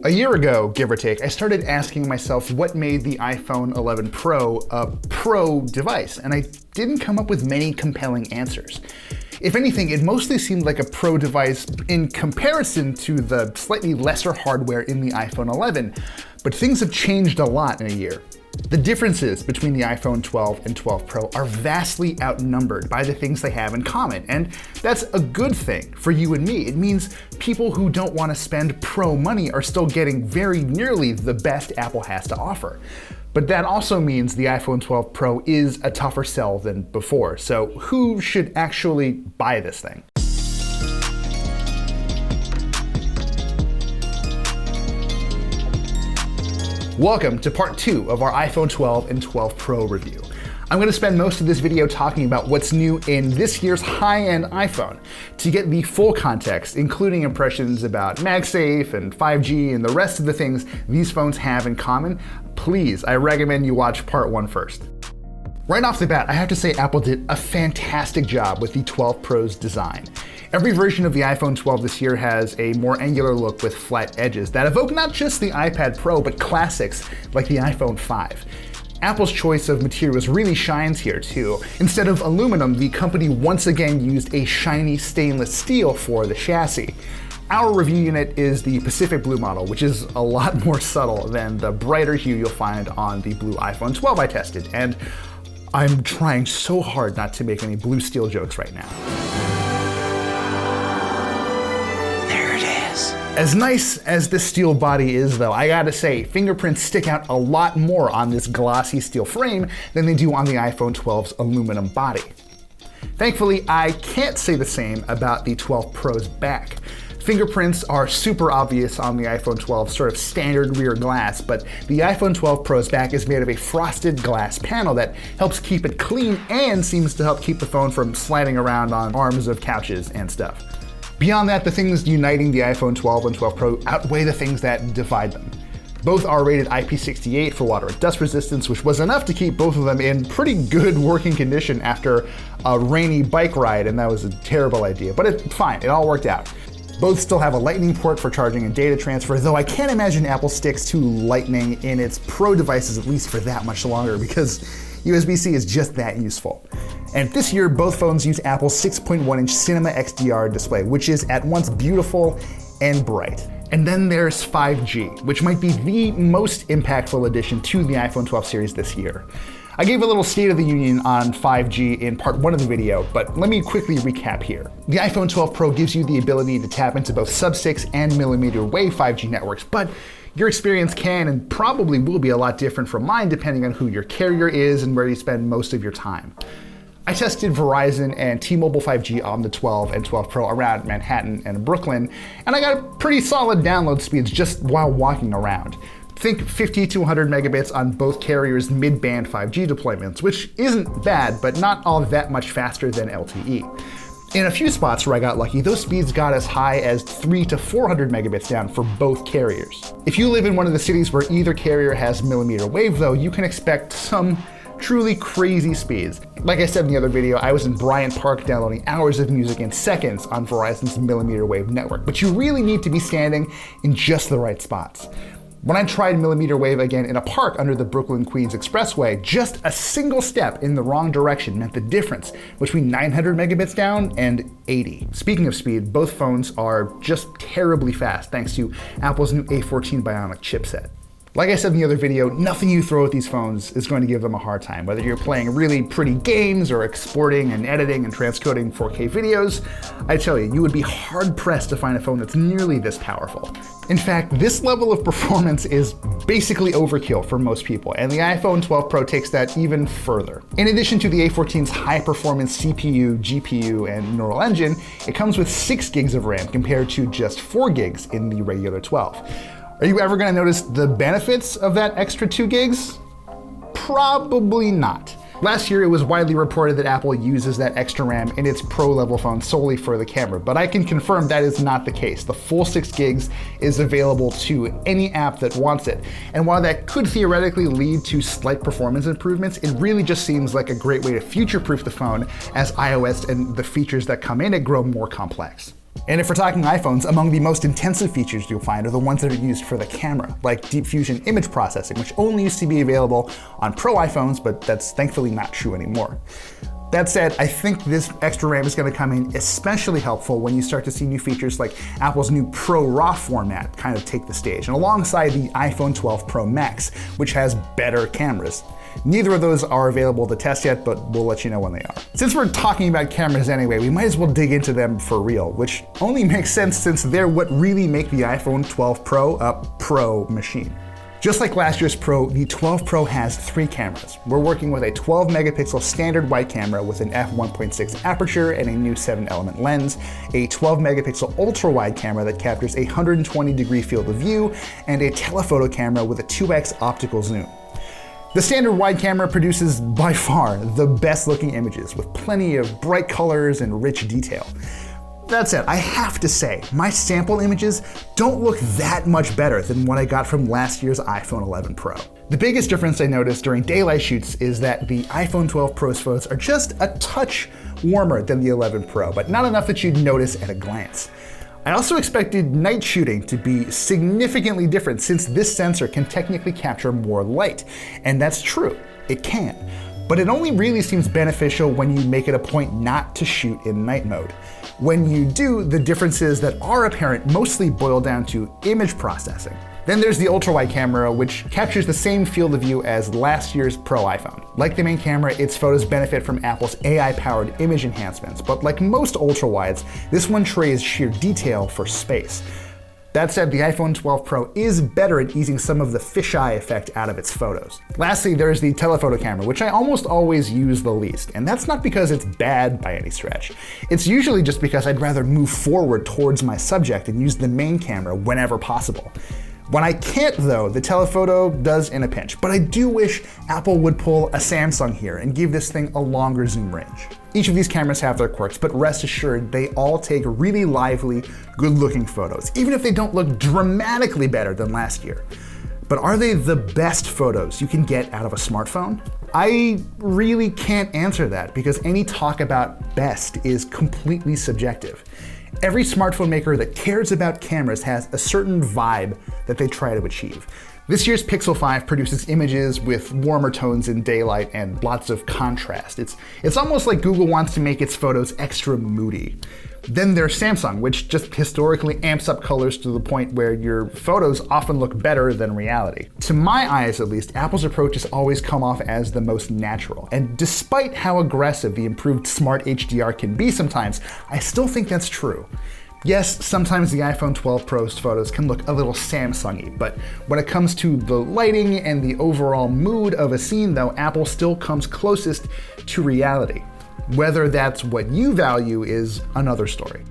A year ago, give or take, I started asking myself what made the iPhone 11 Pro a pro device, and I didn't come up with many compelling answers. If anything, it mostly seemed like a pro device in comparison to the slightly lesser hardware in the iPhone 11, but things have changed a lot in a year. The differences between the iPhone 12 and 12 Pro are vastly outnumbered by the things they have in common, and that's a good thing for you and me. It means people who don't want to spend Pro money are still getting very nearly the best Apple has to offer. But that also means the iPhone 12 Pro is a tougher sell than before, so who should actually buy this thing? Welcome to part 2 of our iPhone 12 and 12 Pro review. I'm going to spend most of this video talking about what's new in this year's high-end iPhone. To get the full context, including impressions about MagSafe and 5G and the rest of the things these phones have in common, please, I recommend you watch part 1 first. Right off the bat, I have to say Apple did a fantastic job with the 12 Pro's design. Every version of the iPhone 12 this year has a more angular look with flat edges that evoke not just the iPad Pro, but classics like the iPhone 5. Apple's choice of materials really shines here too. Instead of aluminum, the company once again used a shiny stainless steel for the chassis. Our review unit is the Pacific Blue model, which is a lot more subtle than the brighter hue you'll find on the blue iPhone 12 I tested, and I'm trying so hard not to make any blue steel jokes right now. As nice as the steel body is though, I gotta say, fingerprints stick out a lot more on this glossy steel frame than they do on the iPhone 12's aluminum body. Thankfully, I can't say the same about the 12 Pro's back. Fingerprints are super obvious on the iPhone 12's sort of standard rear glass, but the iPhone 12 Pro's back is made of a frosted glass panel that helps keep it clean and seems to help keep the phone from sliding around on arms of couches and stuff. Beyond that, the things uniting the iPhone 12 and 12 Pro outweigh the things that divide them. Both are rated IP68 for water and dust resistance, which was enough to keep both of them in pretty good working condition after a rainy bike ride, and that was a terrible idea, but it's fine, it all worked out. Both still have a Lightning port for charging and data transfer, though I can't imagine Apple sticks to Lightning in its Pro devices at least for that much longer, because USB-C is just that useful. And this year, both phones use Apple's 6.1-inch Cinema XDR display, which is at once beautiful and bright. And then there's 5G, which might be the most impactful addition to the iPhone 12 series this year. I gave a little State of the Union on 5G in part 1 of the video, but let me quickly recap here. The iPhone 12 Pro gives you the ability to tap into both sub-6 and millimeter wave 5G networks, but your experience can and probably will be a lot different from mine depending on who your carrier is and where you spend most of your time. I tested Verizon and T-Mobile 5G on the 12 and 12 Pro around Manhattan and Brooklyn, and I got pretty solid download speeds just while walking around. Think 50 to 100 megabits on both carriers' mid-band 5G deployments, which isn't bad, but not all that much faster than LTE. In a few spots where I got lucky, those speeds got as high as 300 to 400 megabits down for both carriers. If you live in one of the cities where either carrier has millimeter wave though, you can expect some truly crazy speeds. Like I said in the other video, I was in Bryant Park downloading hours of music in seconds on Verizon's millimeter wave network, but you really need to be standing in just the right spots. When I tried millimeter wave again in a park under the Brooklyn-Queens Expressway, just a single step in the wrong direction meant the difference between 900 megabits down and 80. Speaking of speed, both phones are just terribly fast thanks to Apple's new A14 Bionic chipset. Like I said in the other video, nothing you throw at these phones is going to give them a hard time. Whether you're playing really pretty games or exporting and editing and transcoding 4K videos, I tell you, you would be hard-pressed to find a phone that's nearly this powerful. In fact, this level of performance is basically overkill for most people, and the iPhone 12 Pro takes that even further. In addition to the A14's high-performance CPU, GPU, and neural engine, it comes with 6 gigs of RAM compared to just 4 gigs in the regular 12. Are you ever gonna notice the benefits of that extra 2 gigs? Probably not. Last year, it was widely reported that Apple uses that extra RAM in its Pro-level phone solely for the camera, but I can confirm that is not the case. The full 6 gigs is available to any app that wants it. And while that could theoretically lead to slight performance improvements, it really just seems like a great way to future-proof the phone as iOS and the features that come in it grow more complex. And if we're talking iPhones, among the most intensive features you'll find are the ones that are used for the camera, like deep fusion image processing, which only used to be available on Pro iPhones, but that's thankfully not true anymore. That said, I think this extra RAM is going to come in especially helpful when you start to see new features like Apple's new Pro RAW format kind of take the stage, and alongside the iPhone 12 Pro Max, which has better cameras. Neither of those are available to test yet, but we'll let you know when they are. Since we're talking about cameras anyway, we might as well dig into them for real, which only makes sense since they're what really make the iPhone 12 Pro a pro machine. Just like last year's Pro, the 12 Pro has 3 cameras. We're working with a 12 megapixel standard wide camera with an f1.6 aperture and a new 7-element lens, a 12 megapixel ultra wide camera that captures a 120-degree field of view, and a telephoto camera with a 2x optical zoom. The standard wide camera produces by far the best looking images with plenty of bright colors and rich detail. That said, I have to say, my sample images don't look that much better than what I got from last year's iPhone 11 Pro. The biggest difference I noticed during daylight shoots is that the iPhone 12 Pro's photos are just a touch warmer than the 11 Pro, but not enough that you'd notice at a glance. I also expected night shooting to be significantly different since this sensor can technically capture more light, and that's true, it can. But it only really seems beneficial when you make it a point not to shoot in night mode. When you do, the differences that are apparent mostly boil down to image processing. Then there's the ultra-wide camera, which captures the same field of view as last year's Pro iPhone. Like the main camera, its photos benefit from Apple's AI-powered image enhancements, but like most ultra-wides, this one trades sheer detail for space. That said, the iPhone 12 Pro is better at easing some of the fisheye effect out of its photos. Lastly, there's the telephoto camera, which I almost always use the least, and that's not because it's bad by any stretch. It's usually just because I'd rather move forward towards my subject and use the main camera whenever possible. When I can't though, the telephoto does in a pinch, but I do wish Apple would pull a Samsung here and give this thing a longer zoom range. Each of these cameras have their quirks, but rest assured they all take really lively, good-looking photos, even if they don't look dramatically better than last year. But are they the best photos you can get out of a smartphone? I really can't answer that because any talk about best is completely subjective. Every smartphone maker that cares about cameras has a certain vibe that they try to achieve. This year's Pixel 5 produces images with warmer tones in daylight and lots of contrast. It's almost like Google wants to make its photos extra moody. Then there's Samsung, which just historically amps up colors to the point where your photos often look better than reality. To my eyes at least, Apple's approach has always come off as the most natural. And despite how aggressive the improved Smart HDR can be sometimes, I still think that's true. Yes, sometimes the iPhone 12 Pro's photos can look a little Samsung-y, but when it comes to the lighting and the overall mood of a scene though, Apple still comes closest to reality. Whether that's what you value is another story.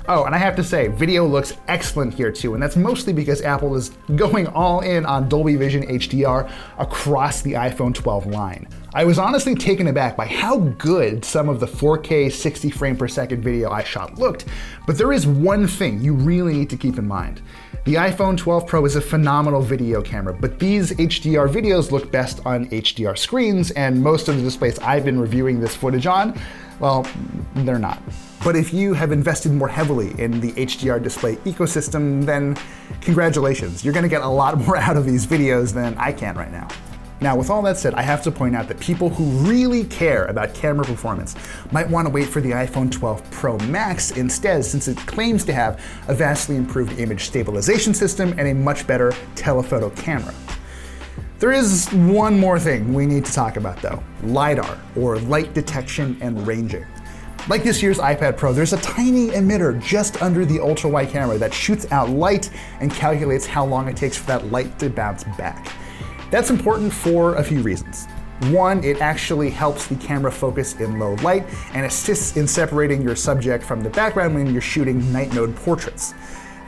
Oh, and I have to say, video looks excellent here too, and that's mostly because Apple is going all in on Dolby Vision HDR across the iPhone 12 line. I was honestly taken aback by how good some of the 4K 60 frame per second video I shot looked, but there is one thing you really need to keep in mind. The iPhone 12 Pro is a phenomenal video camera, but these HDR videos look best on HDR screens, and most of the displays I've been reviewing this footage on, well, they're not. But if you have invested more heavily in the HDR display ecosystem, then congratulations. You're gonna get a lot more out of these videos than I can right now. Now, with all that said, I have to point out that people who really care about camera performance might want to wait for the iPhone 12 Pro Max instead, since it claims to have a vastly improved image stabilization system and a much better telephoto camera. There is one more thing we need to talk about though, LiDAR, or light detection and ranging. Like this year's iPad Pro, there's a tiny emitter just under the ultra-wide camera that shoots out light and calculates how long it takes for that light to bounce back. That's important for a few reasons. One, it actually helps the camera focus in low light and assists in separating your subject from the background when you're shooting night mode portraits.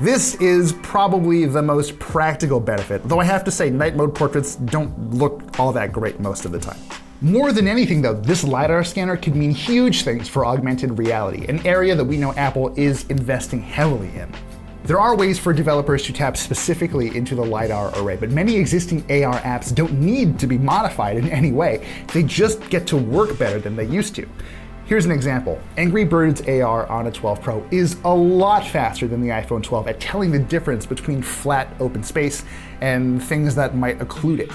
This is probably the most practical benefit, though I have to say night mode portraits don't look all that great most of the time. More than anything though, this LiDAR scanner could mean huge things for augmented reality, an area that we know Apple is investing heavily in. There are ways for developers to tap specifically into the LiDAR array, but many existing AR apps don't need to be modified in any way. They just get to work better than they used to. Here's an example. Angry Birds AR on a 12 Pro is a lot faster than the iPhone 12 at telling the difference between flat open space and things that might occlude it.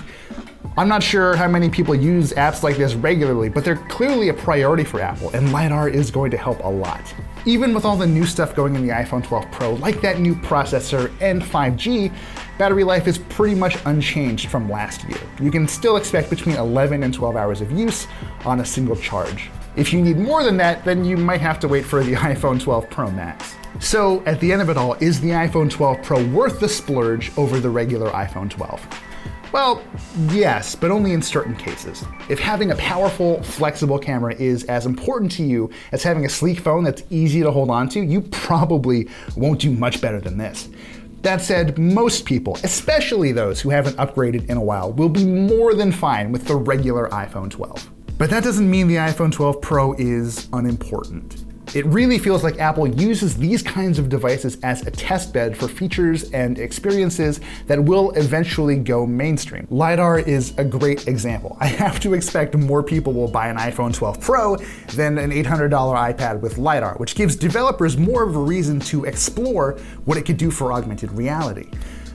I'm not sure how many people use apps like this regularly, but they're clearly a priority for Apple, and LiDAR is going to help a lot. Even with all the new stuff going in the iPhone 12 Pro, like that new processor and 5G, battery life is pretty much unchanged from last year. You can still expect between 11 and 12 hours of use on a single charge. If you need more than that, then you might have to wait for the iPhone 12 Pro Max. So at the end of it all, is the iPhone 12 Pro worth the splurge over the regular iPhone 12? Well, yes, but only in certain cases. If having a powerful, flexible camera is as important to you as having a sleek phone that's easy to hold on to, you probably won't do much better than this. That said, most people, especially those who haven't upgraded in a while, will be more than fine with the regular iPhone 12. But that doesn't mean the iPhone 12 Pro is unimportant. It really feels like Apple uses these kinds of devices as a test bed for features and experiences that will eventually go mainstream. LiDAR is a great example. I have to expect more people will buy an iPhone 12 Pro than an $800 iPad with LiDAR, which gives developers more of a reason to explore what it could do for augmented reality.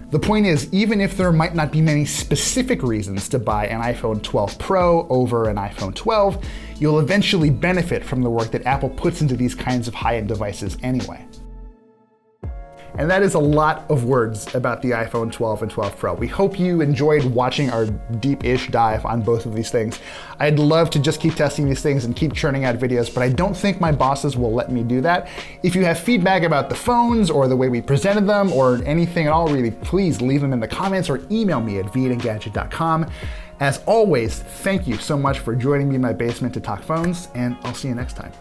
The point is, even if there might not be many specific reasons to buy an iPhone 12 Pro over an iPhone 12, you'll eventually benefit from the work that Apple puts into these kinds of high-end devices anyway. And that is a lot of words about the iPhone 12 and 12 Pro. We hope you enjoyed watching our deep-ish dive on both of these things. I'd love to just keep testing these things and keep churning out videos, but I don't think my bosses will let me do that. If you have feedback about the phones or the way we presented them or anything at all, really, please leave them in the comments or email me at v@engadget.com. As always, thank you so much for joining me in my basement to talk phones, and I'll see you next time.